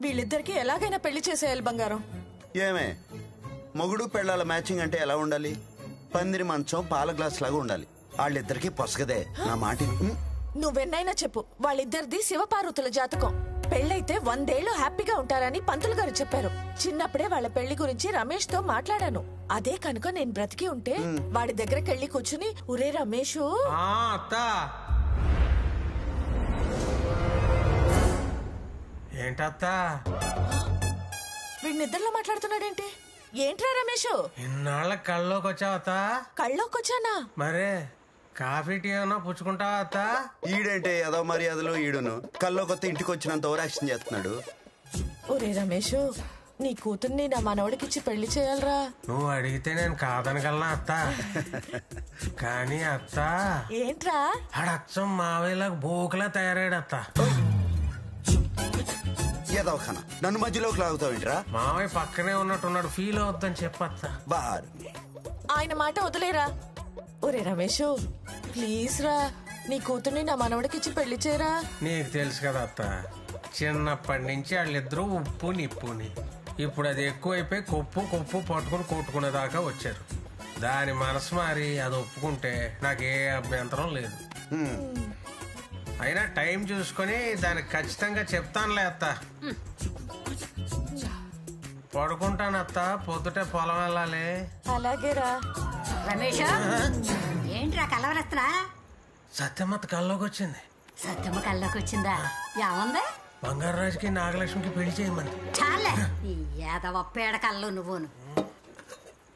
వీళ్ళిద్దరికి ఎలాగైనా పెళ్లి చేసేయాలి బంగారం. ఏమే మొగుడు పెళ్ళాల మ్యాచింగ్ అంటే ఎలా ఉండాలి? పందిరి మంచం పాల గ్లాస్ లాగా ఉండాలి. వాళ్ళిద్దరికి పొసగదే నా మాట. నువ్వెన్నైనా చెప్పు, వాళ్ళిద్దరిది శివపార్వతుల జాతకం. పెళ్ళైతే 100 ఏళ్లు హ్యాపీగా ఉంటారని పంతులు గారు చెప్పారు. చిన్నప్పుడే వాళ్ళ పెళ్లి గురించి రమేష్ తో మాట్లాడాను. అదే కనుక నేను బ్రతికి ఉంటే వాడి దగ్గరకి వెళ్ళి కూర్చుని, ఒరే రమేష్ ఏంటత్తా వీడి నిద్రలో మాట్లాడుతున్నాడేంటి? ఏంట్రా రమేష్, ఇన్నాళ్ళ కళ్ళలోకి వచ్చావత్తా? కళ్ళలోకి వచ్చానా? మరే కాఫీ టీ ఏమన్నా పుచ్చుకుంటావా అత్తా? ఈడేంటే ఏదో మర్యాదలు ఈడును కల్లో కొత్త ఇంటికి వచ్చినంత ఓవరాక్షన్ చేస్తున్నాడు. ఒరే రమేష్, నీ కూతుర్ని నా మనవడికిచ్చి పెళ్లి చేయాలరా. నువ్వు అడిగితే నేను కాదనగలనా అత్తా? కానీ అత్తా ఏంట్రా ఆడచ్చం మావేలాగా బోకులా తయారాడు అత్తా. ఏదో ఖానా నన్ను మధ్యలోకి లాగుతావేంట్రా? మావయ్య పక్కనే ఉన్నట్టున్నాడు, ఫీల్ అవుద్దని చెప్పత్తా. బార్ ఆయన మాట వదిలేరా. ఒరే రమేష్, ప్లీజ్ రా, నీ కూతుర్ని నా మనవడికిచ్చి పెళ్లి చేయరా. నీకు తెలుసు కదా అత్త, చిన్నప్పటి నుంచి వాళ్ళిద్దరూ ఉప్పు నిప్పుని. ఇప్పుడు అది ఎక్కువైపోయి కొప్పు పట్టుకుని కొట్టుకునేదాకా వచ్చారు. దాని మనసు మారి అది ఒప్పుకుంటే నాకే అభ్యంతరం లేదు. అయినా టైం చూసుకొని దానికి ఖచ్చితంగా చెప్తానులే అత్త. పడుకుంటాను అత్త, పొద్దుటే పొలం వెళ్ళాలి. అలాగేరా. రమేష్, ఏంట్రా కలవరస్తా? సత్యమ్మత్త కల్లోకి వచ్చింది. సత్యమ్మ కల్లోకి వచ్చిందా? ఏముంది? బంగారాజుకి నాగలక్ష్మికి పెళ్లి చేయమంది. చాలే ఈ ఏదవ పేడ కళ్ళు నువ్వును.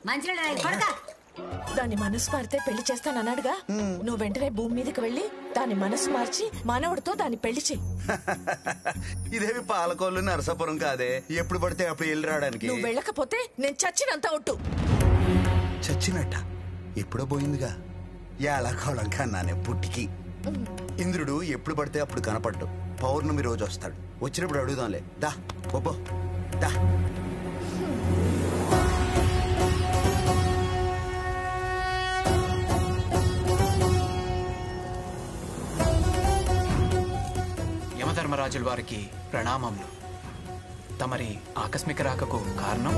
మంచిగా పడక. దాని మనసు మారితే పెళ్లి చేస్తానన్నాడుగా, నువ్వు వెంటనే భూమి మీదకి వెళ్ళి దాని మనసు మార్చి మనవడితో దాన్ని పెళ్లి చెయ్యి. ఇదేమి పాలకోళ్ళు నరసాపురం కాదే, ఎప్పుడు పడితే అప్పుడు వెళ్ళి రావడానికి. నువ్వు వెళ్ళకపోతే నేను చచ్చినంత ఒట్టు. చచ్చినట్ట ఎప్పుడో పోయిందిగా. ఎలా కోళం కన్నానే పుట్టికి. ఇంద్రుడు ఎప్పుడు పడితే అప్పుడు కనపడ్డు. పౌర్ణమి రోజు వస్తాడు. వచ్చినప్పుడు అడుగుదాంలే. దా ఒప్పో దా. యమధర్మరాజుల వారికి ప్రణామములు. తమరి ఆకస్మిక రాకకు కారణం?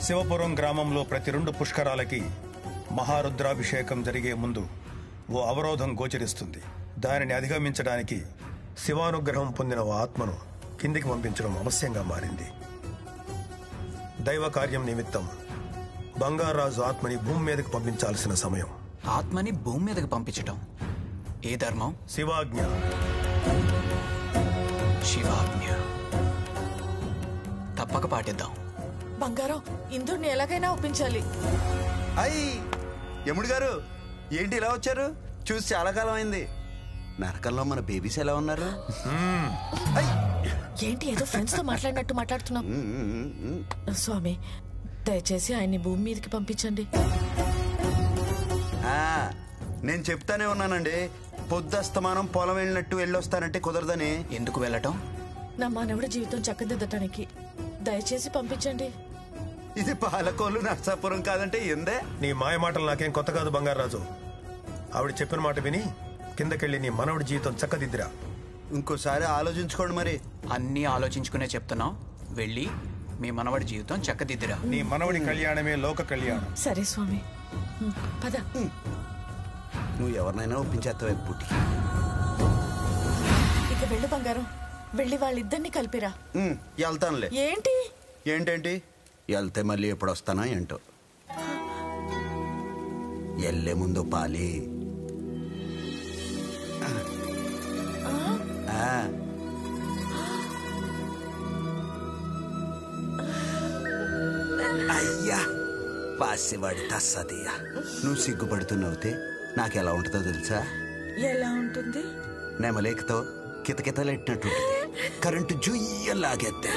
శివపురం గ్రామంలో ప్రతి 2 పుష్కరాలకి మహారుద్రాభిషేకం జరిగే ముందు ఓ అవరోధం గోచరిస్తుంది. దానిని అధిగమించడానికి శివానుగ్రహం పొందిన ఓ ఆత్మను కిందికి పంపించడం అవశ్యంగా మారింది. దైవ కార్యం నిమిత్తం బంగారాజు ఆత్మని భూమి మీదకి పంపించాల్సిన సమయం. ఆత్మని భూమి మీదకి పంపించటం ఏ ధర్మం? శివాజ్ఞ. శివాజ్ఞ తప్పక పాటిద్దాం. బంగారం, ఇంద్రుడిని ఎలాగైనా ఒప్పించాలి. అయ్యి యముడు గారు, ఏంటి ఇలా వచ్చారు? చూసి చాలా కాలం అయింది. నరకంలో మన బేబీస్ ఎలా ఉన్నారు? ఏంటి ఏదో ఫ్రెండ్స్ తో మాట్లాడినట్టు మాట్లాడుతున్నాం? స్వామి, దయచేసి ఆయన్ని భూమి మీదకి పంపించండి. నేను చెప్తానే ఉన్నానండి, పొద్దుస్తమానం పొలం వెళ్ళినట్టు వెళ్ళొస్తానంటే కుదరదని. ఎందుకు వెళ్ళటం? నా మానవుడి జీవితం చక్కదిద్దటానికి. దయచేసి పంపించండి. ఇది పాలకోళ్ళు నర్సాపురం కాదంటే ఎందే? నీ మాయ మాటలు నాకేం కొత్త కాదు బంగారాజు. ఆవిడ చెప్పిన మాట విని కిందకెళ్ళి నీ మనవడి జీవితం చక్కదిద్దిరా. ఇంకోసారి ఆలోచించుకోండి. మరి అన్నీ ఆలోచించుకునే చెప్తున్నాం. వెళ్ళి మీ మనవడి జీవితం చక్కదిద్దిరా. నీ మనవడి కళ్యాణమే లోక కళ్యాణం. సరే స్వామి, పద. నువ్వు ఎవరినైనా ఒప్పించేస్తావు పుట్టి. ఇక వెళ్ళు బంగారం, వెళ్ళి వాళ్ళిద్దరిని కలిపిరా. వెళ్తానులే. ఏంటి ఏంటేంటి? వెళ్తే మళ్ళీ ఎప్పుడు వస్తానా ఏంటో. వెళ్ళే ముందు పాలి. అయ్యా పాసివాడి తస్సదియా. నువ్వు సిగ్గుపడుతున్నవుతే నాకెలా ఉంటుందో తెలుసా? ఎలా ఉంటుంది? నెమలేకతో కితకితలెట్టినట్టుంటుంది. కరెంటు జుయ్యలాగేద్దే.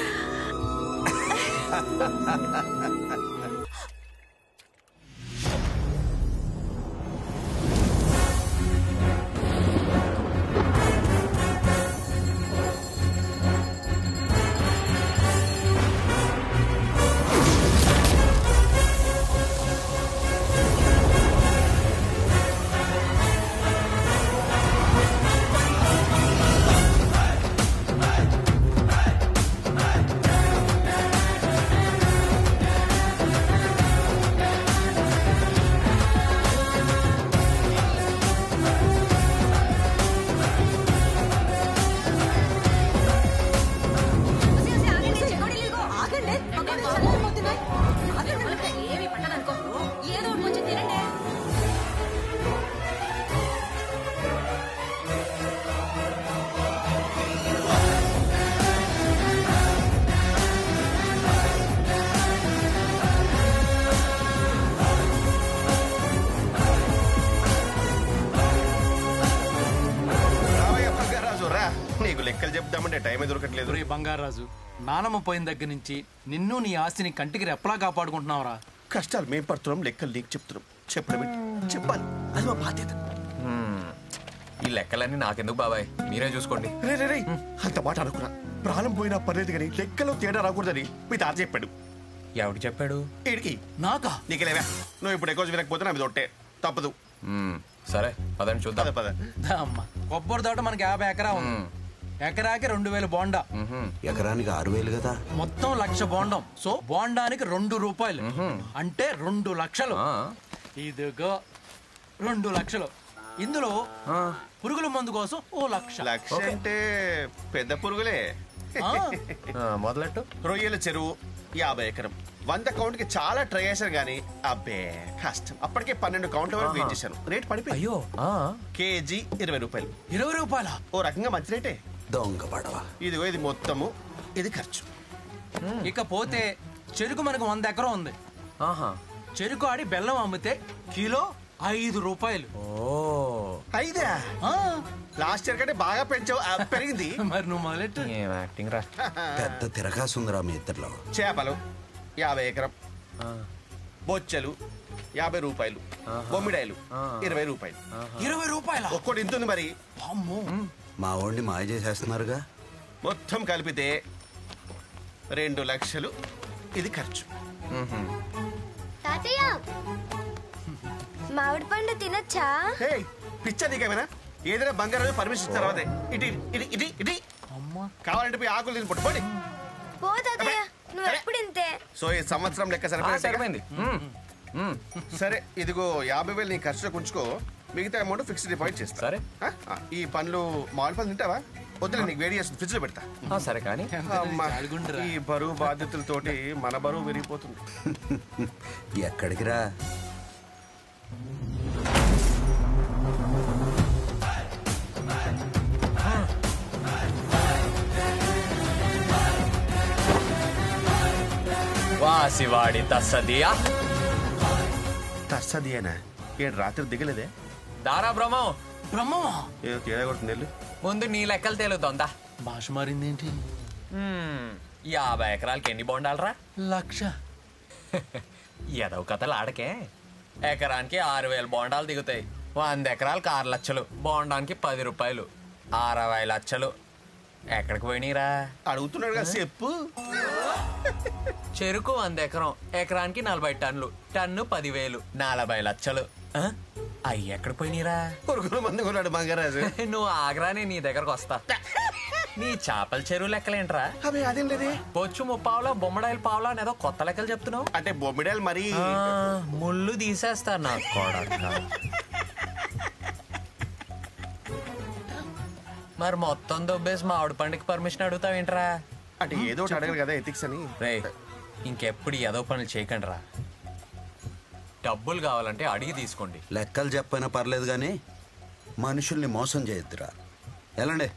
నీకు లెక్కలు చెప్దామంటే టైమే దొరకట్లేదు. రే బంగారాజు, నానమ్మ పోయిన దగ్గర నుంచి నిన్ను నీ ఆస్తిని కంటికి రెప్పలా కాపాడుకుంటున్నావురా. కష్టాలు మేం పడుతున్నాం, లెక్కలు నీకు చెప్తున్నాం. చెప్పడం చెప్పాలి, అది మా బాధ్యత. ఈ లెక్కలన్నీ నాకెందుకు బాబాయ్, మీరే చూసుకోండి. రే రే రే అంత మాట అనుకున్నా. ప్రాణం పోయినా పర్లేదు కానీ లెక్కలో తేడా రాకూడదని మీ తాత చెప్పాడు. ఎవడు చెప్పాడు? వీడికి. నాకా? నీకెలేవా, నువ్వు ఇప్పుడు ఎక్కువ వినకపోతే నా మీద ఒట్టే తప్పదు. సరే పదండి చూద్దాం. పద పద. అమ్మ, కొబ్బరి తోట మనకి 50 ఎకరా ఉంది. ఎకరాకి 2000 బోండా. ఎకరానికి 6000 కదా. మొత్తం 1,00,000 బోండం. సో బోండానికి 2 రూపాయలు అంటే 2 లక్షలు. ఇదిగో 2 లక్షలు. ఇందులో పురుగుల మందు కోసం 1,00,000. లక్ష అంటే పెద్ద పురుగులే. మొదలెట్టు. రొయ్యల చెరువు 50 ఎకరం. 100 కౌంట్ కి చాలా ట్రై చేశాను గానీ అబ్బే కష్టం. అప్పటికే 12 కౌంట్ల వరకు వెయిట్ చేశాను. రేట్ పడిపోయి అయ్యో కేజీ 20 రూపాయలు. 20 రూపాయల? ఓ రకంగా మంచి రేటే. దొంగ పడవ. ఇదిగో ఇది మొత్తము, ఇది ఖర్చు. ఇకపోతే చెరుకు మనకు 100 ఎకరం ఉంది. చెరుకు ఆడి బెల్లం అమ్మితే కిలో 5 రూపాయలు. అయిదా? లాస్ట్ ఇయర్ కంటే బాగా పెంచావు, పెరిగింది. మరి నువ్వు మొదలెట్టు. యాక్టింగ్ రా. పెద్ద తిరగాసుందిరా మీ ఇద్దరిలో. చేపలు 50 ఎకరం. బొచ్చలు 50 రూపాయలు. బొమ్మిడాయలు 20 రూపాయలు. 20 రూపాయల? ఒక్కటి ఇంతుంది మరి. అమ్మో, మా వాడిని మాయ చేసేస్తున్నారుగా. మొత్తం కలిపితే 2 లక్షలు. ఇది ఖర్చు. తాతయ్య, మామిడి పండు తినొచ్చా? పిచ్చా నీకేమైనా? ఏదైనా బంగారం పర్మిషన్ ఇచ్చిన తర్వాత ఇటు ఇటు ఇటు ఇటు కావాలంటే పోయి ఆకులు తిని పట్టుకోండి. పో తాతయ్య, నువ్వు ఎప్పుడు ఇంతే. సో ఈ సంవత్సరం లెక్క సరిపోయింది. సరే ఇదిగో 50,000 నీ ఖర్చులో ఉంచుకో. మిగతా అమౌంట్ ఫిక్స్డ్ డిపాజిట్ చేస్తా. సరే. ఈ పండ్లు మామిడి పండ్లు తింటావా? వద్దులే, నీకు వేడి చేస్తుంది, ఫ్రిడ్జ్ లో పెడతా. సరే కానీ అమ్మా, ఈ బరువు బాధ్యతలతోటి మన బరువు విరిగిపోతుంది. ఎక్కడికి రా? వాసివాడి తస్సదియా. తస్సదియేనా? ఏడు రాత్రి దిగలేదే? దారా బ్రహ్మం. బ్రహ్మమా? ఏదో తేడా కొడుతుంది వెళ్ళు. ముందు నీ లెక్కలు తేలుద్దా. భాష మారిందేంటి? 50 ఎకరాలకి ఎన్ని బోండాలరా? 1,00,000. ఏదో కథలు ఆడకే. ఎకరానికి 6,000 బోండాలు దిగుతాయి. 100 ఎకరాలకు 6 లక్షలు. బోండానికి 10 రూపాయలు. 60 లక్షలు. ఎక్కడికి పోయినీరా? అడుగుతున్నాడు కదా, చెప్పు. చెరుకు 100 ఎకరం. ఎకరానికి 40 టన్నులు. టన్ను 10,000. 40 లక్షలు. అయ్యి ఎక్కడ పోయినీరా? పురుగుల మంది కొన్నాడు బంగారాజు. నువ్వు ఆగ్రానే నీ దగ్గరకు వస్తా. నీ చేపల చెరువు లెక్కలేంట్రా? అవి అదేం లేదే. బొచ్చు 30 పావులా, బొమ్మడాయిల పావులా అనేదో కొత్త లెక్కలు చెప్తున్నావు. అంటే బొమ్మిడాయలు మరి ముళ్ళు తీసేస్తా నా కొడక. మరి మొత్తం దొబ్బేసి మామిడి పండుగ పర్మిషన్ అడుగుతావేంట్రా? అంటే ఏదో ఒకటి అడగరు కదా, ఎథిక్స్ అని. రే, ఇంకెప్పుడు ఏదో పనులు చేయకండి రా. డబ్బులు కావాలంటే అడిగి తీసుకోండి. లెక్కలు చెప్పైనా పర్లేదు కానీ మనుషుల్ని మోసం చేయొద్దురా. ఎలాండి?